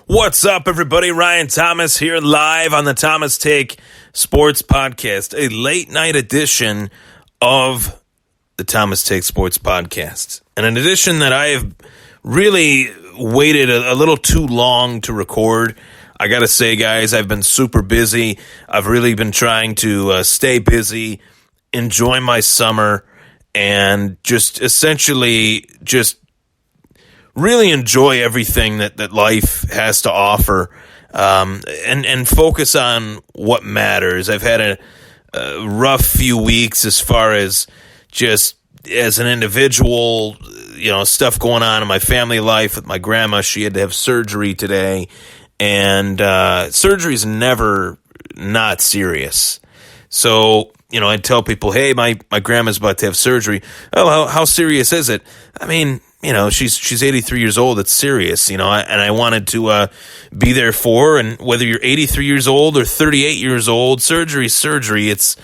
What's up, everybody? Ryan Thomas here, live on the Thomas Take Sports Podcast, a late night edition of the Thomas Take Sports Podcast. And an edition that I have really waited a little too long to record. I got to say, guys, I've been super busy. I've really been trying to stay busy, enjoy my summer, and just essentially just really enjoy everything that life has to offer, and focus on what matters. I've had a rough few weeks as far as just as an individual, stuff going on in my family life with my grandma. She had to have surgery today, and surgery is never not serious. So, I tell people, hey, my grandma's about to have surgery. Oh, how serious is it? I mean, she's 83 years old. It's serious, and I wanted to be there for her. And whether you're 83 years old or 38 years old, surgery's surgery. It's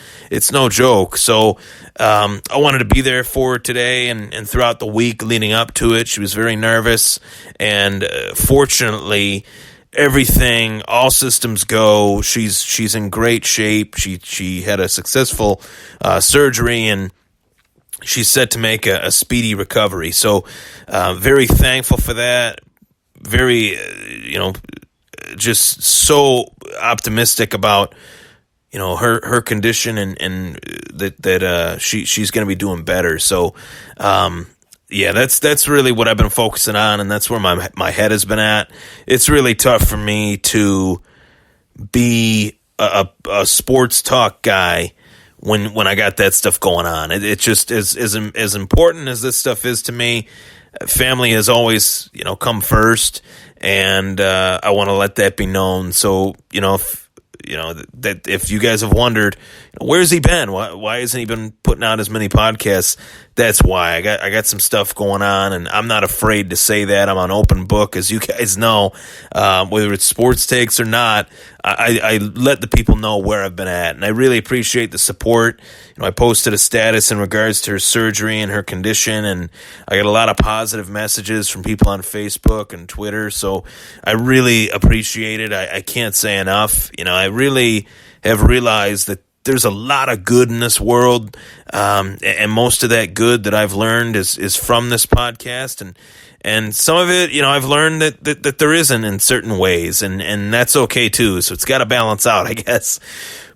no joke. So I wanted to be there for her today and throughout the week leading up to it. She was very nervous, and fortunately, everything, all systems go. She's in great shape. She had a successful surgery, and she's set to make a speedy recovery. So very thankful for that. Very, just so optimistic about, her condition and that she's going to be doing better. So, that's really what I've been focusing on, and that's where my head has been at. It's really tough for me to be a sports talk guy when I got that stuff going on. It just is as important as this stuff is to me. Family has always, come first, and I want to let that be known. So, if you guys have wondered, where's he been? Why hasn't he been putting out as many podcasts? That's why. I got some stuff going on, and I'm not afraid to say that. I'm on open book, as you guys know. Whether it's sports takes or not, I let the people know where I've been at, and I really appreciate the support. I posted a status in regards to her surgery and her condition, and I got a lot of positive messages from people on Facebook and Twitter, so I really appreciate it. I can't say enough. I really have realized that there's a lot of good in this world, and most of that good that I've learned is from this podcast, and some of it, I've learned that there isn't in certain ways, and that's okay too. So it's got to balance out, I guess.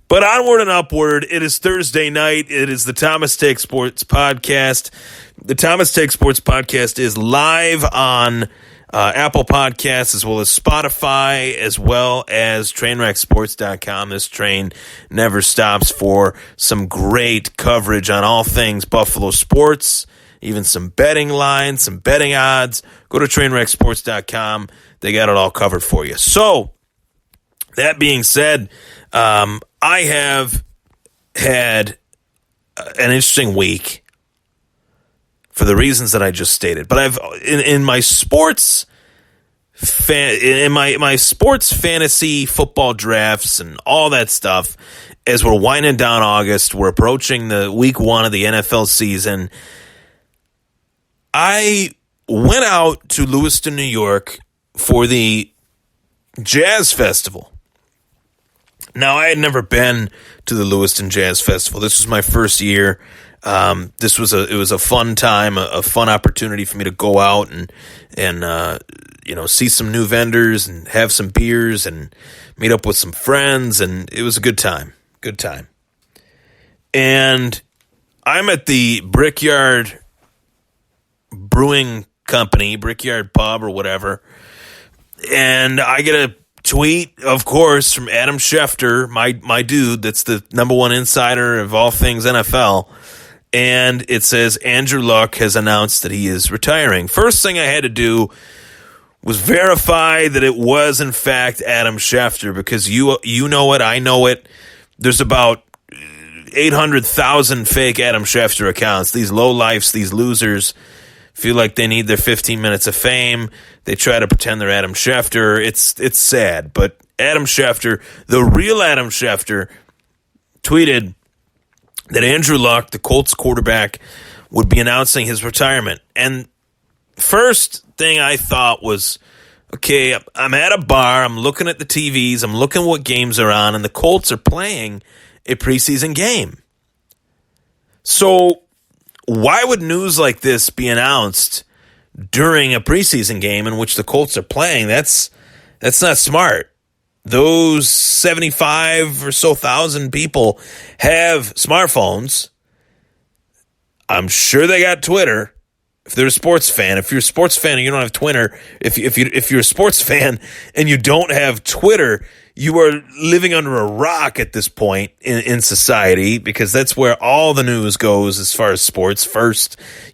But onward and upward, it is Thursday night. It is the Thomas Take Sports Podcast. The Thomas Take Sports Podcast is live on Apple Podcasts, as well as Spotify, as well as TrainwreckSports.com. This train never stops for some great coverage on all things Buffalo sports, even some betting lines, some betting odds. Go to TrainwreckSports.com. They got it all covered for you. So, that being said, I have had an interesting week for the reasons that I just stated. But I've in my sports my sports fantasy football drafts and all that stuff, as we're winding down August, we're approaching the week 1 of the NFL season. I went out to Lewiston, New York for the Jazz Festival. Now, I had never been to the Lewiston Jazz Festival. This was my first year. It was a fun time, a fun opportunity for me to go out and see some new vendors and have some beers and meet up with some friends, and it was a good time. Good time. And I'm at the Brickyard Brewing Company, Brickyard Pub or whatever, and I get a tweet, of course, from Adam Schefter, my dude, that's the number one insider of all things NFL. And it says Andrew Luck has announced that he is retiring. First thing I had to do was verify that it was, in fact, Adam Schefter, because you know it, I know it. There's about 800,000 fake Adam Schefter accounts. These lowlifes, these losers, feel like they need their 15 minutes of fame. They try to pretend they're Adam Schefter. It's sad, but Adam Schefter, the real Adam Schefter, tweeted that Andrew Luck, the Colts quarterback, would be announcing his retirement. And first thing I thought was, Okay, I'm at a bar, I'm looking at the TVs, I'm looking what games are on, and the Colts are playing a preseason game. So why would news like this be announced during a preseason game in which the Colts are playing? That's not smart. Those 75 or so thousand people have smartphones. I'm sure they got Twitter. If they're a sports fan, if you're a sports fan and you don't have Twitter, if you're a sports fan and you don't have Twitter, you are living under a rock at this point in society, because that's where all the news goes as far as sports.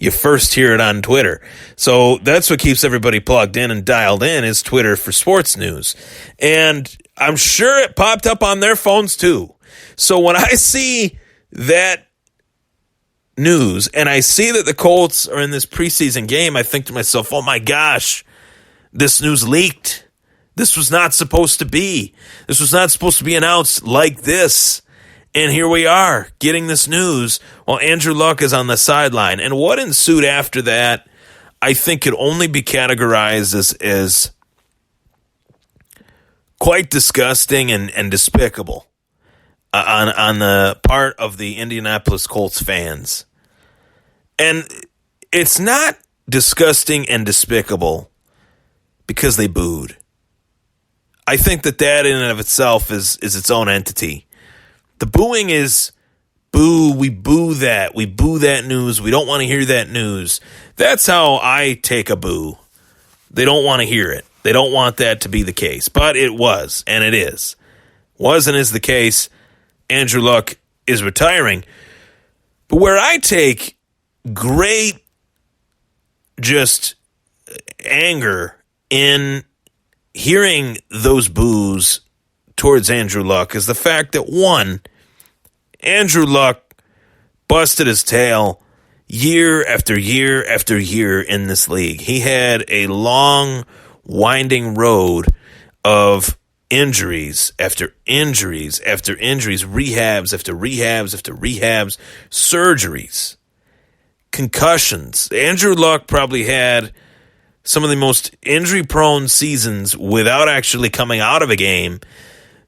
You first hear it on Twitter. So that's what keeps everybody plugged in and dialed in, is Twitter for sports news. And I'm sure it popped up on their phones too. So when I see that news and I see that the Colts are in this preseason game, I think to myself, oh my gosh, this news leaked. This was not supposed to be. This was not supposed to be announced like this. And here we are getting this news while Andrew Luck is on the sideline. And what ensued after that, I think, could only be categorized as quite disgusting and despicable on the part of the Indianapolis Colts fans. And it's not disgusting and despicable because they booed. I think that in and of itself is its own entity. The booing is boo, we boo that. We boo that news. We don't want to hear that news. That's how I take a boo. They don't want to hear it. They don't want that to be the case. But it was, and it is. Was and is the case. Andrew Luck is retiring. But where I take great just anger in hearing those boos towards Andrew Luck is the fact that, one, Andrew Luck busted his tail year after year after year in this league. He had a long, winding road of injuries after injuries after injuries, rehabs after rehabs after rehabs, surgeries, concussions. Andrew Luck probably had some of the most injury-prone seasons without actually coming out of a game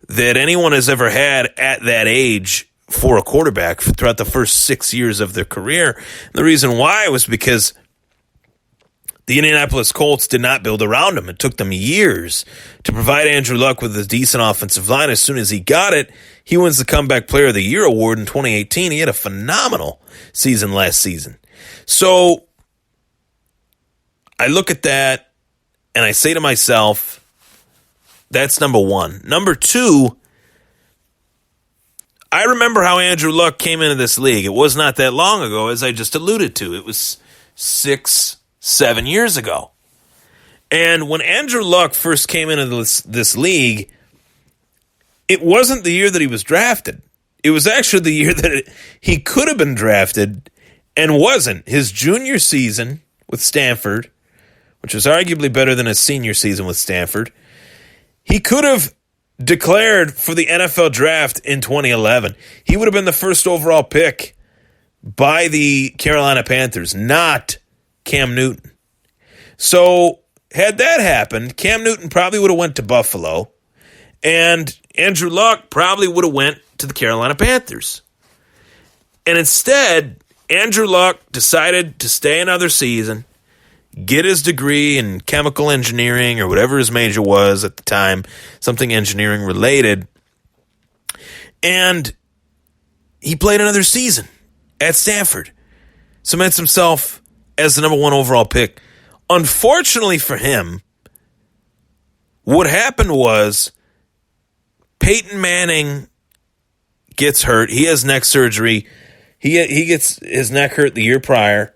that anyone has ever had at that age for a quarterback throughout the first 6 years of their career. And the reason why was because the Indianapolis Colts did not build around him. It took them years to provide Andrew Luck with a decent offensive line. As soon as he got it, he wins the Comeback Player of the Year award in 2018. He had a phenomenal season last season. So I look at that and I say to myself, that's number one. Number two, I remember how Andrew Luck came into this league. It was not that long ago, as I just alluded to. It was 6-7 years ago. And when Andrew Luck first came into this league, it wasn't the year that he was drafted. It was actually the year that he could have been drafted and wasn't. His junior season with Stanford, which was arguably better than his senior season with Stanford, he could have declared for the NFL draft in 2011. He would have been the first overall pick by the Carolina Panthers, not Cam Newton. So had that happened, Cam Newton probably would have went to Buffalo, and Andrew Luck probably would have went to the Carolina Panthers. And instead, Andrew Luck decided to stay another season, get his degree in chemical engineering or whatever his major was at the time, something engineering related, and he played another season at Stanford, cements himself as the number one overall pick. Unfortunately for him, what happened was Peyton Manning gets hurt. He has neck surgery. He gets his neck hurt the year prior.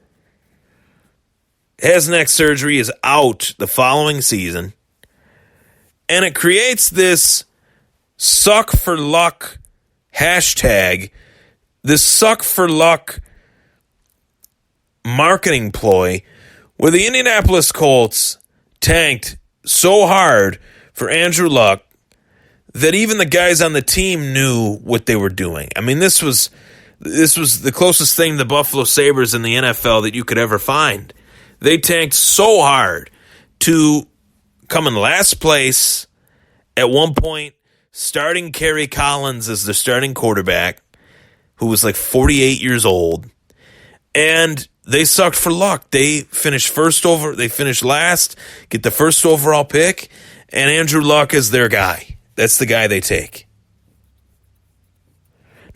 Has neck surgery, is out the following season. And it creates this suck for luck hashtag, this suck for luck marketing ploy where the Indianapolis Colts tanked so hard for Andrew Luck that even the guys on the team knew what they were doing. I mean, this was the closest thing to the Buffalo Sabres in the NFL that you could ever find. They tanked so hard to come in last place, at one point starting Kerry Collins as the starting quarterback, who was like 48 years old, and they sucked for luck. They finished last, get the first overall pick, and Andrew Luck is their guy. That's the guy they take.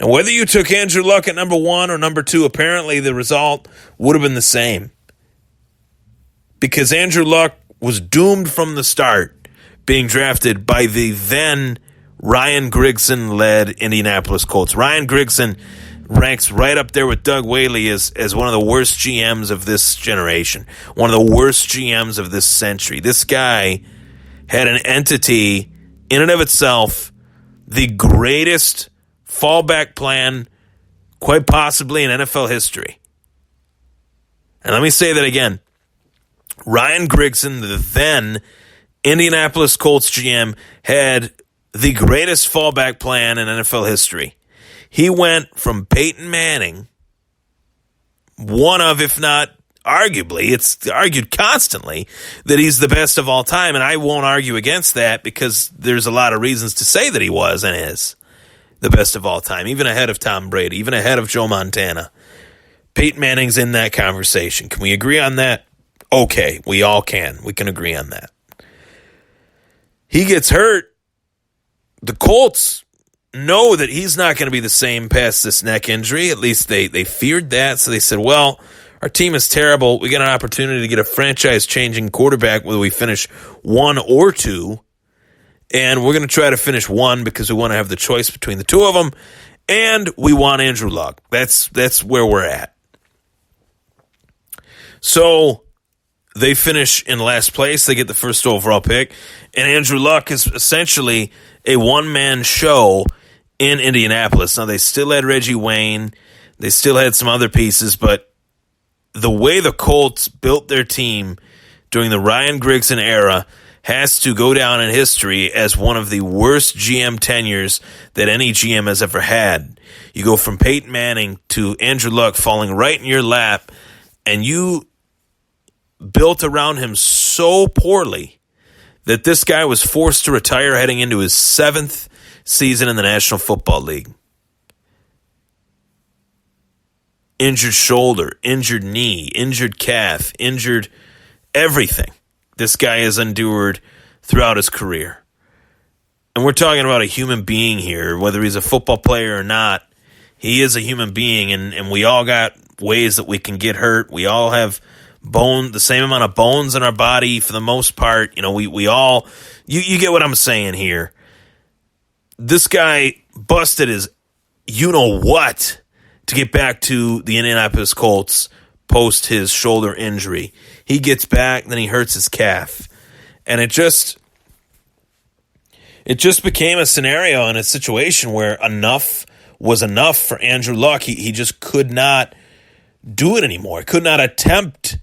Now, whether you took Andrew Luck at number 1 or number 2, apparently the result would have been the same. Because Andrew Luck was doomed from the start being drafted by the then Ryan Grigson-led Indianapolis Colts. Ryan Grigson ranks right up there with Doug Whaley as one of the worst GMs of this generation, one of the worst GMs of this century. This guy had an entity in and of itself, the greatest fallback plan quite possibly in NFL history. And let me say that again. Ryan Grigson, the then Indianapolis Colts GM, had the greatest fallback plan in NFL history. He went from Peyton Manning, one of, if not arguably, it's argued constantly that he's the best of all time, and I won't argue against that because there's a lot of reasons to say that he was and is the best of all time, even ahead of Tom Brady, even ahead of Joe Montana. Peyton Manning's in that conversation. Can we agree on that? Okay, we all can. We can agree on that. He gets hurt. The Colts know that he's not going to be the same past this neck injury. At least they feared that. So they said, well, our team is terrible. We got an opportunity to get a franchise-changing quarterback whether we finish 1 or 2. And we're going to try to finish 1 because we want to have the choice between the 2 of them. And we want Andrew Luck. That's where we're at. So they finish in last place. They get the first overall pick. And Andrew Luck is essentially a one-man show in Indianapolis. Now, they still had Reggie Wayne. They still had some other pieces. But the way the Colts built their team during the Ryan Grigson era has to go down in history as one of the worst GM tenures that any GM has ever had. You go from Peyton Manning to Andrew Luck falling right in your lap, and you built around him so poorly that this guy was forced to retire heading into his 7th season in the National Football League. Injured shoulder, injured knee, injured calf, injured everything this guy has endured throughout his career. And we're talking about a human being here, whether he's a football player or not. He is a human being, and we all got ways that we can get hurt. We all have the same amount of bones in our body for the most part. You know, we all, you get what I'm saying here. This guy busted his you-know-what to get back to the Indianapolis Colts post his shoulder injury. He gets back, then he hurts his calf. And it just became a scenario and a situation where enough was enough for Andrew Luck. He just could not do it anymore. Could not attempt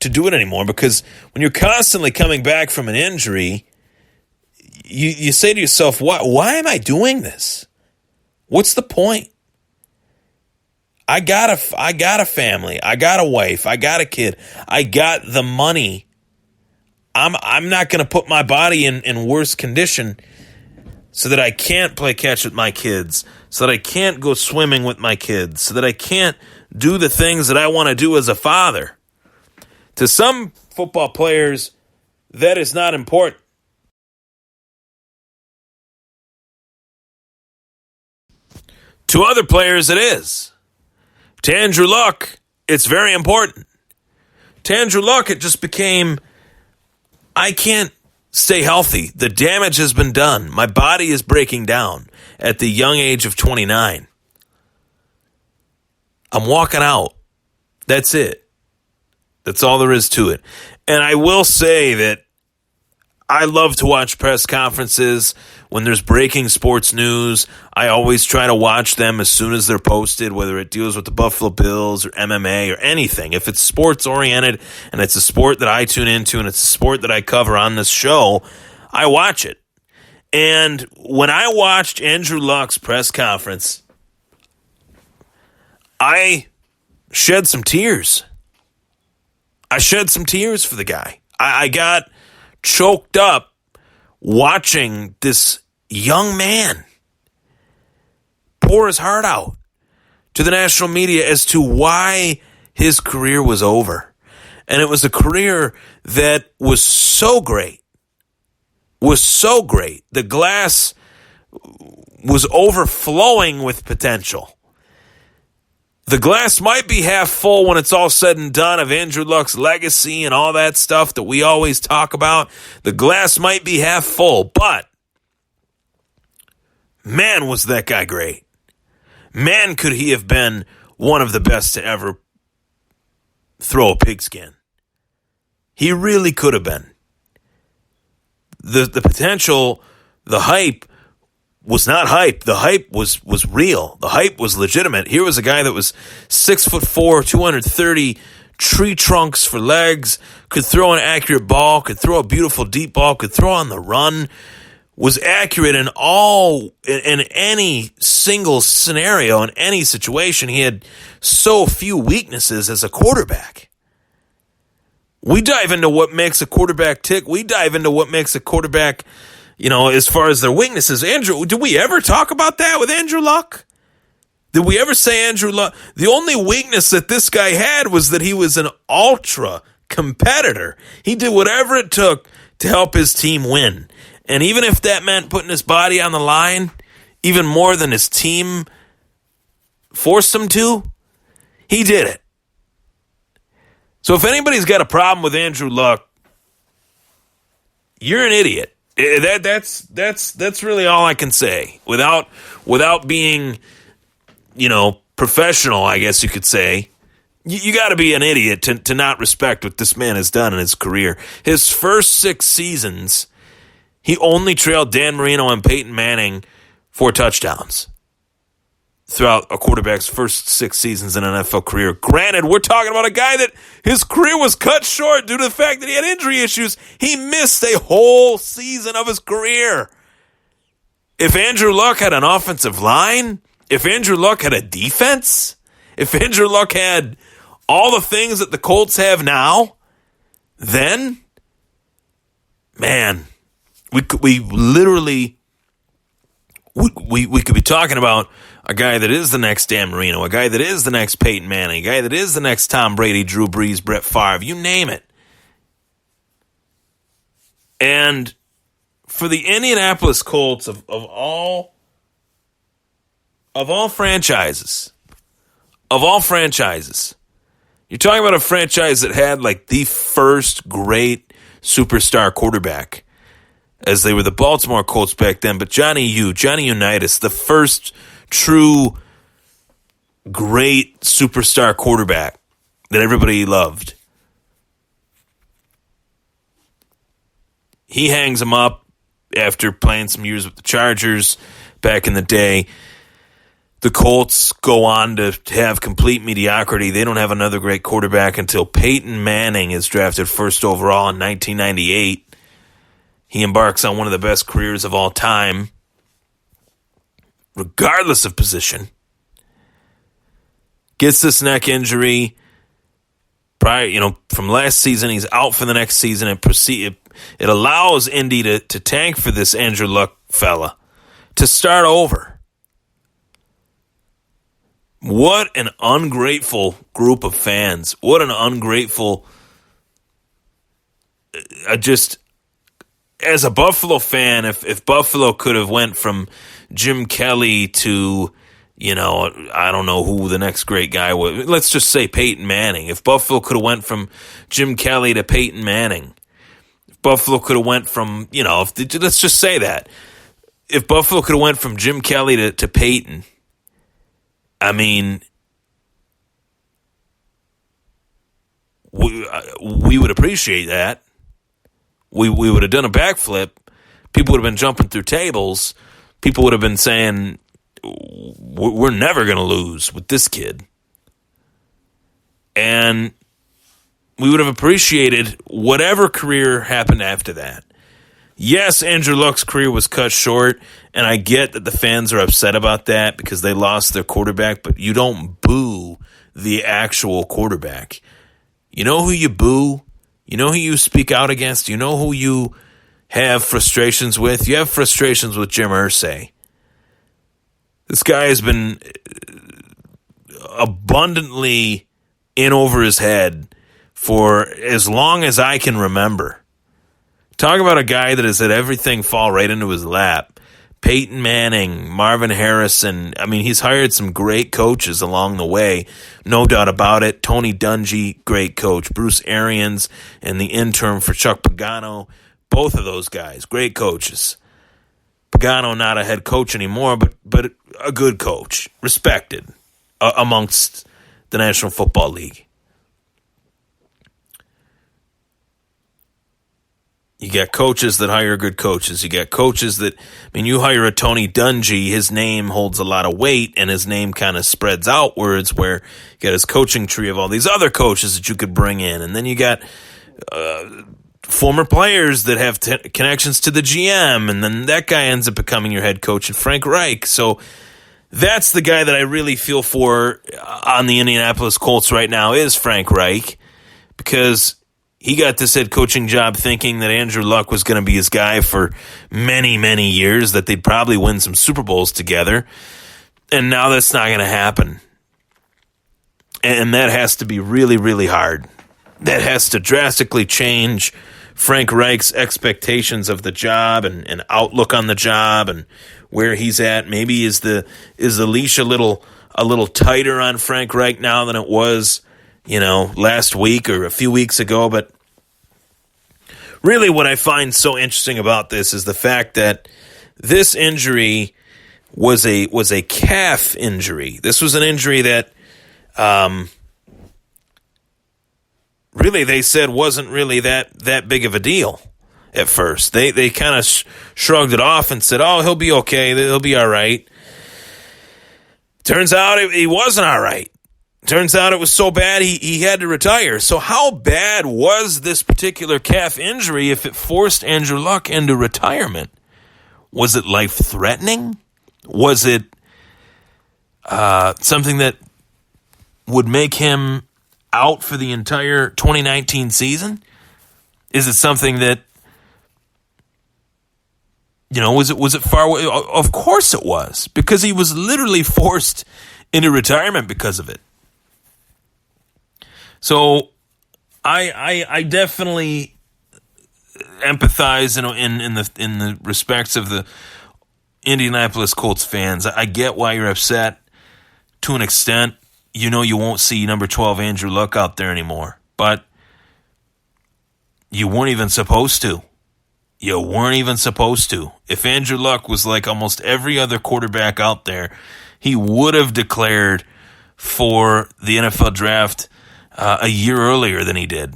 to do it anymore, because when you're constantly coming back from an injury, you say to yourself, why am I doing this? What's the point? I got a family. I got a wife. I got a kid. I got the money. I'm not going to put my body in worse condition so that I can't play catch with my kids, so that I can't go swimming with my kids, so that I can't do the things that I want to do as a father. To some football players, that is not important. To other players, it is. To Andrew Luck, it's very important. To Andrew Luck, it just became, I can't stay healthy. The damage has been done. My body is breaking down at the young age of 29. I'm walking out. That's it. That's all there is to it. And I will say that I love to watch press conferences when there's breaking sports news. I always try to watch them as soon as they're posted, whether it deals with the Buffalo Bills or MMA or anything. If it's sports-oriented and it's a sport that I tune into and it's a sport that I cover on this show, I watch it. And when I watched Andrew Luck's press conference, I shed some tears. I shed some tears for the guy. I got choked up watching this young man pour his heart out to the national media as to why his career was over. And it was a career that was so great. The glass was overflowing with potential. The glass might be half full when it's all said and done of Andrew Luck's legacy and all that stuff that we always talk about. The glass might be half full, but man, was that guy great. Man, could he have been one of the best to ever throw a pigskin. He really could have been. The potential, the hype was not hype. The hype was real. The hype was legitimate. Here was a guy that was 6'4", 230, tree trunks for legs, could throw an accurate ball, could throw a beautiful deep ball, could throw on the run, was accurate in any single scenario, in any situation. He had so few weaknesses as a quarterback. We dive into what makes a quarterback tick. We dive into what makes a quarterback, as far as their weaknesses. Andrew, did we ever talk about that with Andrew Luck? Did we ever say Andrew Luck? The only weakness that this guy had was that he was an ultra competitor. He did whatever it took to help his team win. And even if that meant putting his body on the line, even more than his team forced him to, he did it. So if anybody's got a problem with Andrew Luck, you're an idiot. That's really all I can say. Without being, professional, I guess you could say. You got to be an idiot to not respect what this man has done in his career. His first 6 seasons, he only trailed Dan Marino and Peyton Manning 4 touchdowns throughout a quarterback's first 6 seasons in an NFL career. Granted, we're talking about a guy that his career was cut short due to the fact that he had injury issues. He missed a whole season of his career. If Andrew Luck had an offensive line, if Andrew Luck had a defense, if Andrew Luck had all the things that the Colts have now, then, man, we could be talking about a guy that is the next Dan Marino, a guy that is the next Peyton Manning, a guy that is the next Tom Brady, Drew Brees, Brett Favre, you name it. And for the Indianapolis Colts of all franchises, you're talking about a franchise that had like the first great superstar quarterback, as they were the Baltimore Colts back then, but Johnny Unitas, the first true great superstar quarterback that everybody loved. He hangs him up after playing some years with the Chargers back in the day. The Colts go on to have complete mediocrity. They don't have another great quarterback until Peyton Manning is drafted first overall in 1998. He embarks on one of the best careers of all time, regardless of position. Gets this neck injury. From last season, he's out for the next season. It allows Indy to tank for this Andrew Luck fella to start over. What an ungrateful group of fans. What an ungrateful... As a Buffalo fan, if Buffalo could have went from Jim Kelly to, I don't know who the next great guy was. Let's just say Peyton Manning. If Buffalo could have went from Jim Kelly to Peyton Manning. If Buffalo could have went from, let's just say that. If Buffalo could have went from Jim Kelly to Peyton, I mean, we would appreciate that. We would have done a backflip. People would have been jumping through tables. People would have been saying, we're never going to lose with this kid. And we would have appreciated whatever career happened after that. Yes, Andrew Luck's career was cut short, and I get that the fans are upset about that because they lost their quarterback, but you don't boo the actual quarterback. You know who you boo? You know who you speak out against? You know who you have frustrations with? You have frustrations with Jim Irsay. This guy has been abundantly in over his head for as long as I can remember. Talk about a guy that has had everything fall right into his lap. Peyton Manning, Marvin Harrison. I mean, he's hired some great coaches along the way. No doubt about it. Tony Dungy, great coach. Bruce Arians and the intern for Chuck Pagano. Both of those guys, great coaches. Pagano not a head coach anymore, but a good coach. Respected amongst the National Football League. You got coaches that hire good coaches. You got coaches that, you hire a Tony Dungy, his name holds a lot of weight, and his name kind of spreads outwards, where you got his coaching tree of all these other coaches that you could bring in. And then you got former players that have connections to the GM, and then that guy ends up becoming your head coach, and Frank Reich. So that's the guy that I really feel for on the Indianapolis Colts right now is Frank Reich, because he got this head coaching job thinking that Andrew Luck was going to be his guy for many, many years, that they'd probably win some Super Bowls together. And now that's not going to happen. And that has to be really, really hard. That has to drastically change Frank Reich's expectations of the job and outlook on the job and where he's at. Maybe is the leash a little tighter on Frank Reich now than it was, last week or a few weeks ago. But really what I find so interesting about this is the fact that this injury was a calf injury. This was an injury that really they said wasn't really that big of a deal at first. They kind of shrugged it off and said, oh, he'll be okay, he'll be all right. Turns out he wasn't all right. Turns out it was so bad he had to retire. So how bad was this particular calf injury if it forced Andrew Luck into retirement? Was it life-threatening? Was it something that would make him out for the entire 2019 season? Is it something that, was it far away? Of course it was, because he was literally forced into retirement because of it. So I definitely empathize in the respects of the Indianapolis Colts fans. I get why you're upset to an extent. You won't see number 12 Andrew Luck out there anymore, but you weren't even supposed to. You weren't even supposed to. If Andrew Luck was like almost every other quarterback out there, he would have declared for the NFL draft a year earlier than he did.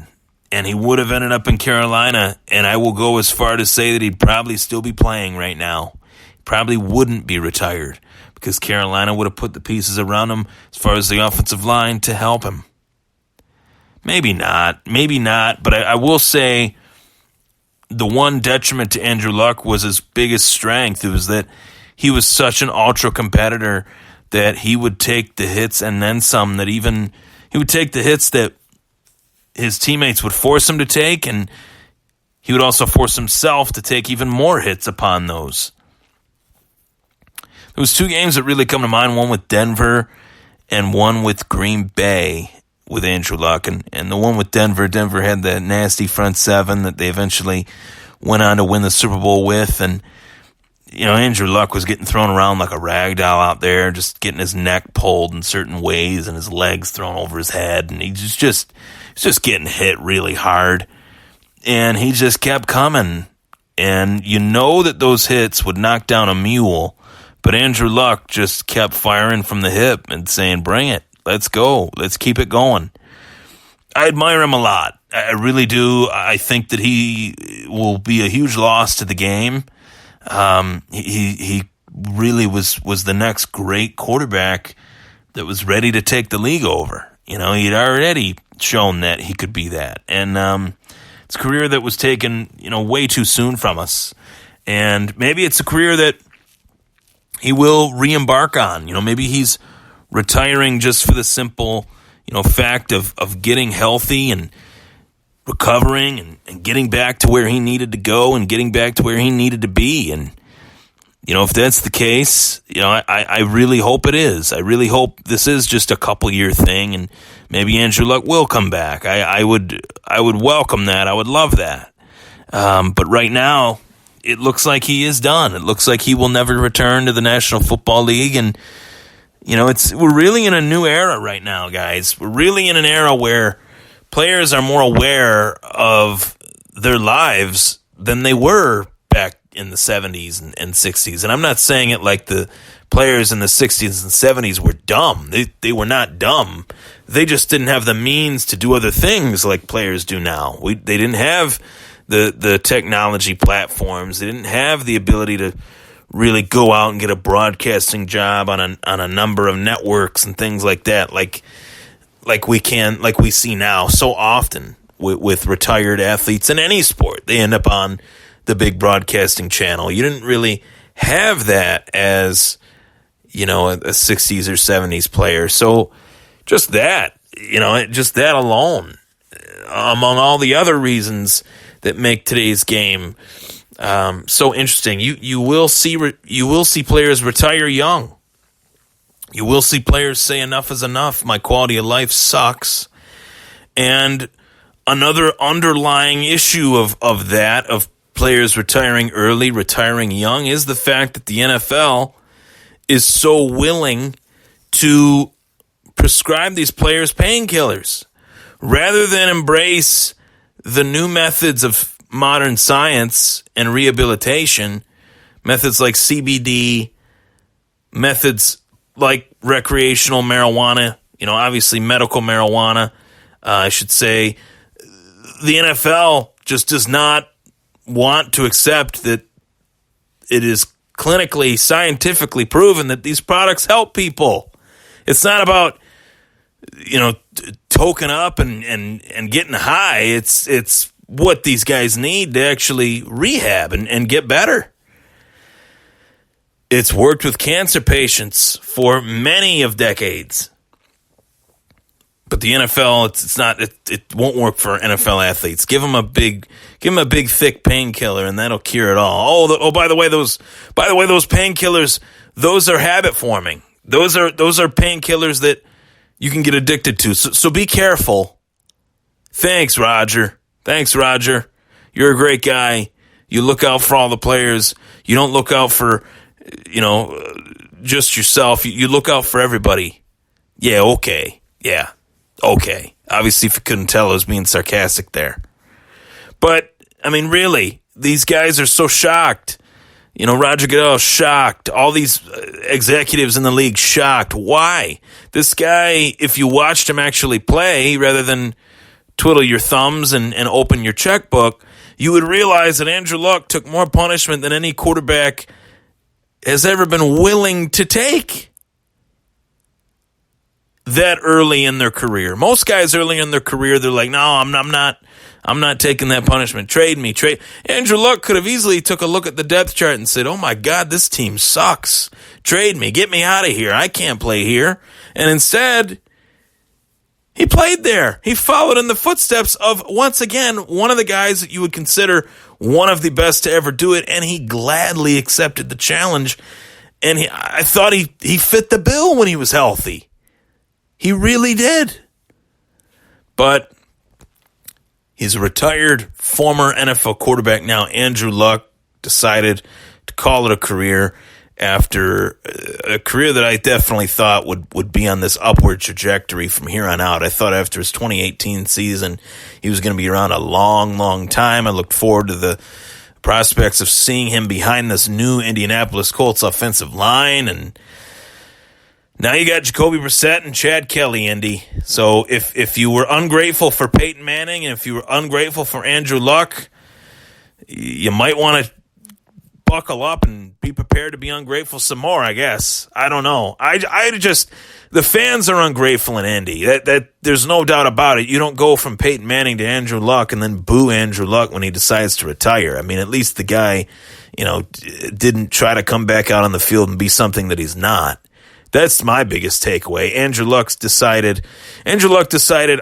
And he would have ended up in Carolina, and I will go as far to say that he'd probably still be playing right now. He probably wouldn't be retired, because Carolina would have put the pieces around him as far as the offensive line to help him. Maybe not, but I will say the one detriment to Andrew Luck was his biggest strength. It was that he was such an ultra competitor that he would take the hits and then some, that even he would take the hits that his teammates would force him to take, and he would also force himself to take even more hits upon those. There was two games that really come to mind, one with Denver and one with Green Bay with Andrew Luck. And the one with Denver had that nasty front seven that they eventually went on to win the Super Bowl with. And, Andrew Luck was getting thrown around like a rag doll out there, just getting his neck pulled in certain ways and his legs thrown over his head. And he's just getting hit really hard. And he just kept coming. And that those hits would knock down a mule. But Andrew Luck just kept firing from the hip and saying, bring it. Let's go. Let's keep it going. I admire him a lot. I really do. I think that he will be a huge loss to the game. He really was the next great quarterback that was ready to take the league over. He'd already shown that he could be that. And it's a career that was taken, way too soon from us. And maybe it's a career that he will re-embark on. Maybe he's retiring just for the simple, fact of getting healthy and recovering and getting back to where he needed to go and getting back to where he needed to be. And, if that's the case, I really hope it is. I really hope this is just a couple-year thing and maybe Andrew Luck will come back. I would welcome that. I would love that. But right now, it looks like he is done. It looks like he will never return to the National Football League. And, we're really in a new era right now, guys. We're really in an era where players are more aware of their lives than they were back in the 70s and 60s. And I'm not saying it like the players in the 60s and 70s were dumb. They were not dumb. They just didn't have the means to do other things like players do now. They didn't have the technology platforms. They didn't have the ability to really go out and get a broadcasting job on a number of networks and things like that, like we see now so often with retired athletes in any sport. They end up on the big broadcasting channel. You didn't really have that as, a 60s or 70s player. So just that, just that alone, among all the other reasons that make today's game so interesting. You will see players retire young. You will see players say enough is enough. My quality of life sucks. And another underlying issue of players retiring early, retiring young, is the fact that the NFL is so willing to prescribe these players painkillers rather than embrace the new methods of modern science and rehabilitation, methods like CBD, methods like recreational marijuana, obviously medical marijuana, I should say. The NFL just does not want to accept that it is clinically, scientifically proven that these products help people. It's not about, token up and getting high. It's what these guys need to actually rehab and get better. It's worked with cancer patients for many of decades. But the NFL, it's not. It won't work for NFL athletes. Give them a big thick painkiller, and that'll cure it all. By the way, those painkillers, those are habit forming. Those are painkillers that you can get addicted to. So be careful. Thanks, Roger. You're a great guy. You look out for all the players. You don't look out for, just yourself. You look out for everybody. Yeah, okay. Yeah. Okay. Obviously, if you couldn't tell, I was being sarcastic there. But, really, these guys are so shocked. Roger Goodell shocked. All these executives in the league shocked. Why? This guy, if you watched him actually play, rather than twiddle your thumbs and open your checkbook, you would realize that Andrew Luck took more punishment than any quarterback has ever been willing to take that early in their career. Most guys early in their career, they're like, no, I'm not taking that punishment. Trade me. Andrew Luck could have easily took a look at the depth chart and said, oh my God, this team sucks. Trade me. Get me out of here. I can't play here. And instead, he played there. He followed in the footsteps of, once again, one of the guys that you would consider one of the best to ever do it, and he gladly accepted the challenge. And I thought he fit the bill when he was healthy. He really did. But he's a retired former NFL quarterback now. Andrew Luck decided to call it a career after a career that I definitely thought would be on this upward trajectory from here on out. I thought after his 2018 season, he was going to be around a long, long time. I looked forward to the prospects of seeing him behind this new Indianapolis Colts offensive line, and now you got Jacoby Brissett and Chad Kelly, Indy. So if you were ungrateful for Peyton Manning and if you were ungrateful for Andrew Luck, you might want to buckle up and be prepared to be ungrateful some more, I guess. I don't know. The fans are ungrateful in Indy. That there's no doubt about it. You don't go from Peyton Manning to Andrew Luck and then boo Andrew Luck when he decides to retire. At least the guy, didn't try to come back out on the field and be something that he's not. That's my biggest takeaway. Andrew Luck decided,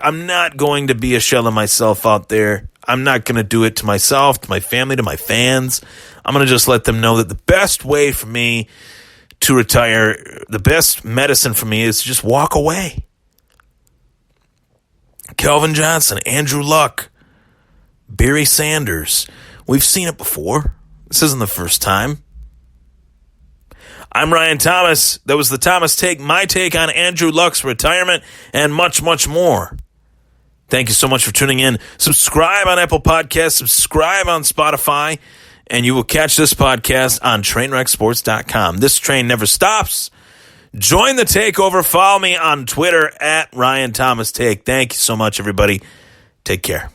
I'm not going to be a shell of myself out there. I'm not going to do it to myself, to my family, to my fans. I'm going to just let them know that the best way for me to retire, the best medicine for me is to just walk away. Calvin Johnson, Andrew Luck, Barry Sanders. We've seen it before. This isn't the first time. I'm Ryan Thomas. That was the Thomas Take, my take on Andrew Luck's retirement and much, much more. Thank you so much for tuning in. Subscribe on Apple Podcasts, subscribe on Spotify, and you will catch this podcast on TrainwreckSports.com. This train never stops. Join the takeover. Follow me on Twitter at Ryan Thomas Take. Thank you so much, everybody. Take care.